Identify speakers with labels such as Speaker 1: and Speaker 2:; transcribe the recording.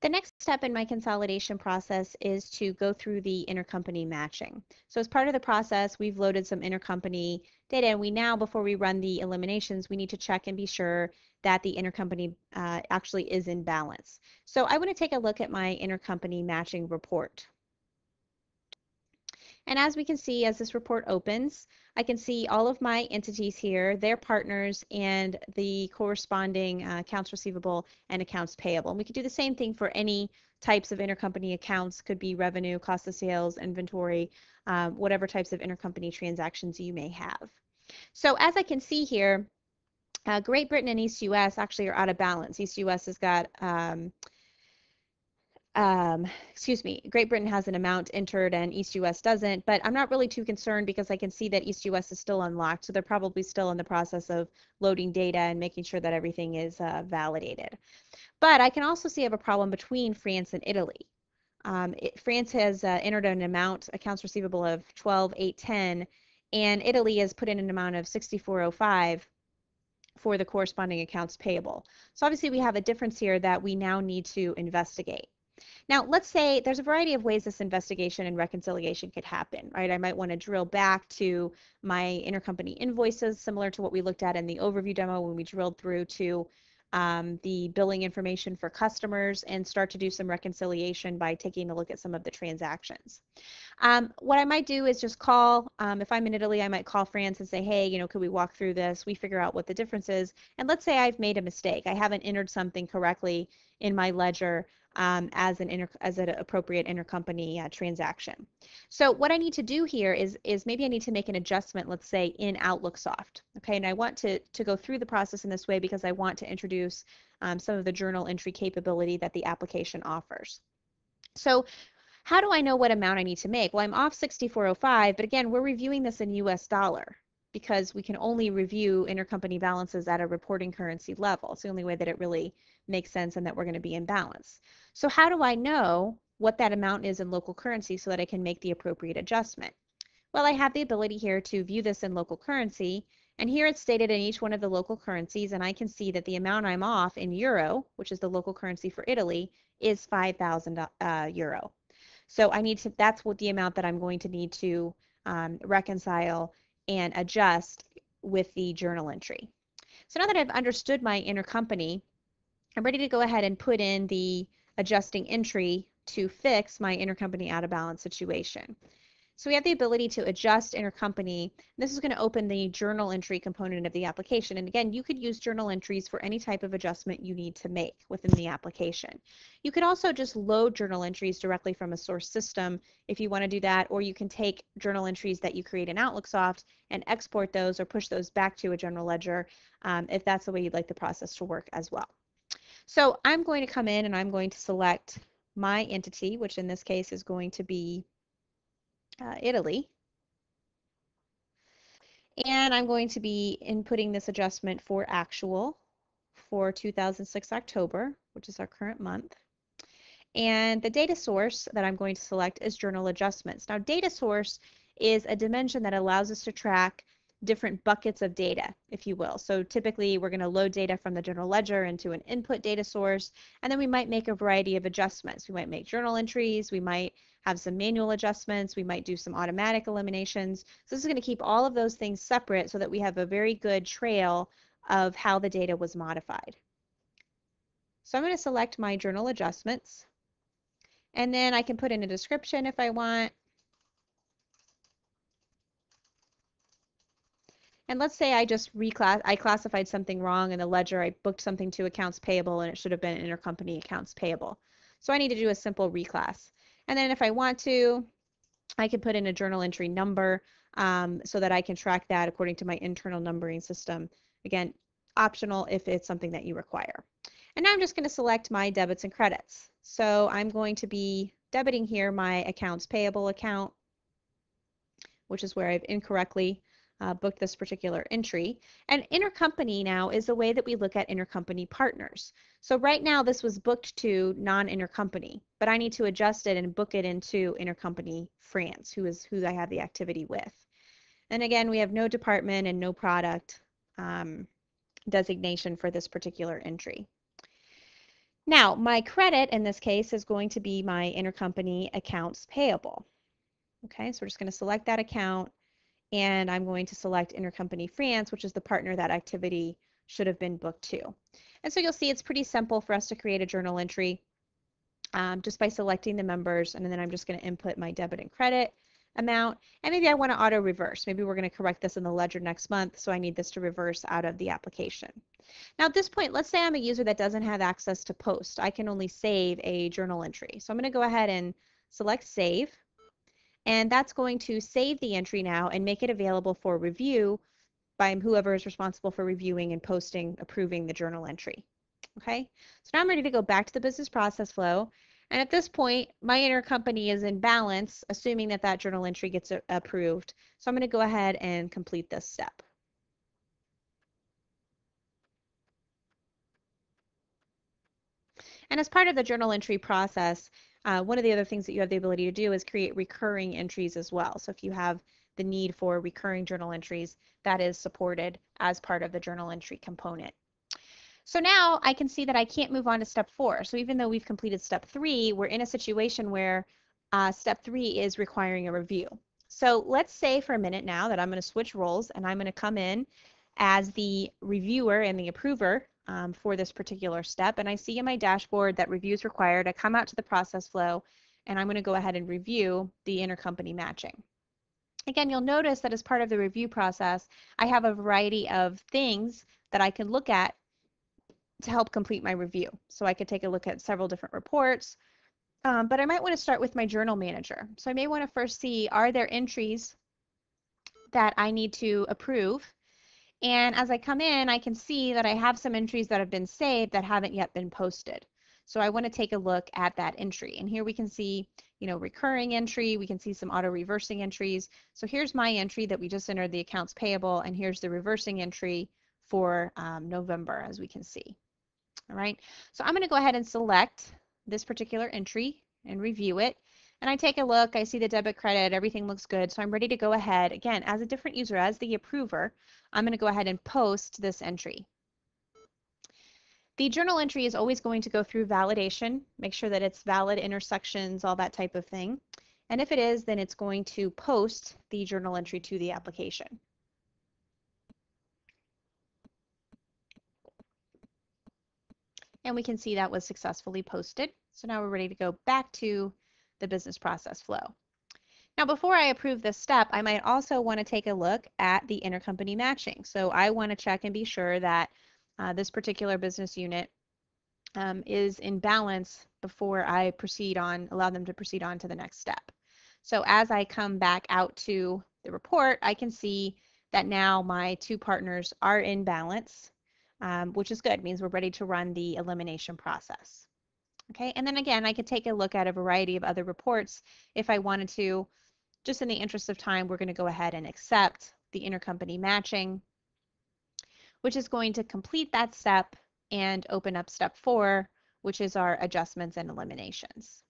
Speaker 1: The next step in my consolidation process is to go through the intercompany matching. So as part of the process, we've loaded some intercompany data, and we now, before we run the eliminations, we need to check and be sure that the intercompany actually is in balance. So I want to take a look at my intercompany matching report. And as we can see, as this report opens, I can see all of my entities here, their partners, and the corresponding accounts receivable and accounts payable. And we could do the same thing for any types of intercompany accounts, could be revenue, cost of sales, inventory, whatever types of intercompany transactions you may have. So as I can see here, Great Britain and East US actually are out of balance. East US has got Great Britain has an amount entered and East US doesn't, but I'm not really too concerned because I can see that East US is still unlocked, so they're probably still in the process of loading data and making sure that everything is validated. But I can also see I have a problem between France and Italy. France has entered an amount, accounts receivable of 12,810, and Italy has put in an amount of 6405 for the corresponding accounts payable. So obviously we have a difference here that we now need to investigate. Now, let's say there's a variety of ways this investigation and reconciliation could happen, right? I might want to drill back to my intercompany invoices, similar to what we looked at in the overview demo when we drilled through to the billing information for customers and start to do some reconciliation by taking a look at some of the transactions. What I might do is just call, if I'm in Italy, I might call France and say, hey, could we walk through this? We figure out what the difference is. And let's say I've made a mistake. I haven't entered something correctly in my ledger as an appropriate intercompany transaction. So what I need to do here is maybe I need to make an adjustment, let's say in Outlook Soft. Okay, and I want to go through the process in this way because I want to introduce some of the journal entry capability that the application offers. So how do I know what amount I need to make? Well, I'm off 6405, but again, we're reviewing this in US dollar because we can only review intercompany balances at a reporting currency level. It's the only way that it really makes sense and that we're going to be in balance. So how do I know what that amount is in local currency so that I can make the appropriate adjustment? Well, I have the ability here to view this in local currency, and here it's stated in each one of the local currencies, and I can see that the amount I'm off in euro, which is the local currency for Italy, is 5,000 euro. So I need to, that's what the amount that I'm going to need to reconcile and adjust with the journal entry. So now that I've understood my intercompany, I'm ready to go ahead and put in the adjusting entry to fix my intercompany out of balance situation. So we have the ability to adjust intercompany. This is going to open the journal entry component of the application. And again, you could use journal entries for any type of adjustment you need to make within the application. You could also just load journal entries directly from a source system if you want to do that, or you can take journal entries that you create in Outlook Soft and export those or push those back to a general ledger if that's the way you'd like the process to work as well. So I'm going to come in and I'm going to select my entity, which in this case is going to be Italy. And I'm going to be inputting this adjustment for actual for 2006 October, which is our current month. And the data source that I'm going to select is journal adjustments. Now, data source is a dimension that allows us to track different buckets of data, if you will. So typically we're going to load data from the general ledger into an input data source, and then we might make a variety of adjustments. We might make journal entries, we might have some manual adjustments, we might do some automatic eliminations. So this is going to keep all of those things separate so that we have a very good trail of how the data was modified. So I'm going to select my journal adjustments, and then I can put in a description if I want. And let's say I just classified something wrong in the ledger. I booked something to accounts payable and it should have been intercompany accounts payable. So I need to do a simple reclass. And then if I want to, I can put in a journal entry number so that I can track that according to my internal numbering system. Again, optional if it's something that you require. And now I'm just going to select my debits and credits. So I'm going to be debiting here my accounts payable account, which is where I've incorrectly booked this particular entry. And intercompany now is the way that we look at intercompany partners. So right now this was booked to non-intercompany, but I need to adjust it and book it into intercompany France, who I have the activity with. And again, we have no department and no product designation for this particular entry. Now, my credit in this case is going to be my intercompany accounts payable. Okay, so we're just going to select that account, and I'm going to select Intercompany France, which is the partner that activity should have been booked to. And so you'll see it's pretty simple for us to create a journal entry just by selecting the members, and then I'm just going to input my debit and credit amount, and maybe I want to auto reverse. Maybe we're going to correct this in the ledger next month, so I need this to reverse out of the application. Now at this point, let's say I'm a user that doesn't have access to post. I can only save a journal entry. So I'm going to go ahead and select save, and that's going to save the entry now and make it available for review by whoever is responsible for reviewing and posting, approving the journal entry. Okay, so now I'm ready to go back to the business process flow. And at this point, my intercompany is in balance, assuming that that journal entry gets approved. So I'm going to go ahead and complete this step. And as part of the journal entry process, one of the other things that you have the ability to do is create recurring entries as well. So if you have the need for recurring journal entries, that is supported as part of the journal entry component. So now I can see that I can't move on to step 4. So even though we've completed step 3, we're in a situation where step 3 is requiring a review. So let's say for a minute now that I'm going to switch roles and I'm going to come in as the reviewer and the approver for this particular step. And I see in my dashboard that review is required. I come out to the process flow and I'm going to go ahead and review the intercompany matching. Again, you'll notice that as part of the review process, I have a variety of things that I can look at to help complete my review. So I could take a look at several different reports, but I might want to start with my journal manager. So I may want to first see, are there entries that I need to approve? And as I come in, I can see that I have some entries that have been saved that haven't yet been posted. So I want to take a look at that entry. And here we can see, recurring entry. We can see some auto reversing entries. So here's my entry that we just entered the accounts payable, and here's the reversing entry for November, as we can see. All right, so I'm going to go ahead and select this particular entry and review it. And I take a look, I see the debit credit, everything looks good. So I'm ready to go ahead, again, as a different user, as the approver, I'm going to go ahead and post this entry. The journal entry is always going to go through validation, make sure that it's valid intersections, all that type of thing. And if it is, then it's going to post the journal entry to the application. And we can see that was successfully posted. So now we're ready to go back to the business process flow. Now, before I approve this step, I might also want to take a look at the intercompany matching. So I want to check and be sure that this particular business unit is in balance before I allow them to proceed on to the next step. So as I come back out to the report, I can see that now my two partners are in balance, which is good. It means we're ready to run the elimination process. Okay, and then again, I could take a look at a variety of other reports if I wanted to. Just in the interest of time, we're going to go ahead and accept the intercompany matching, which is going to complete that step and open up step 4, which is our adjustments and eliminations.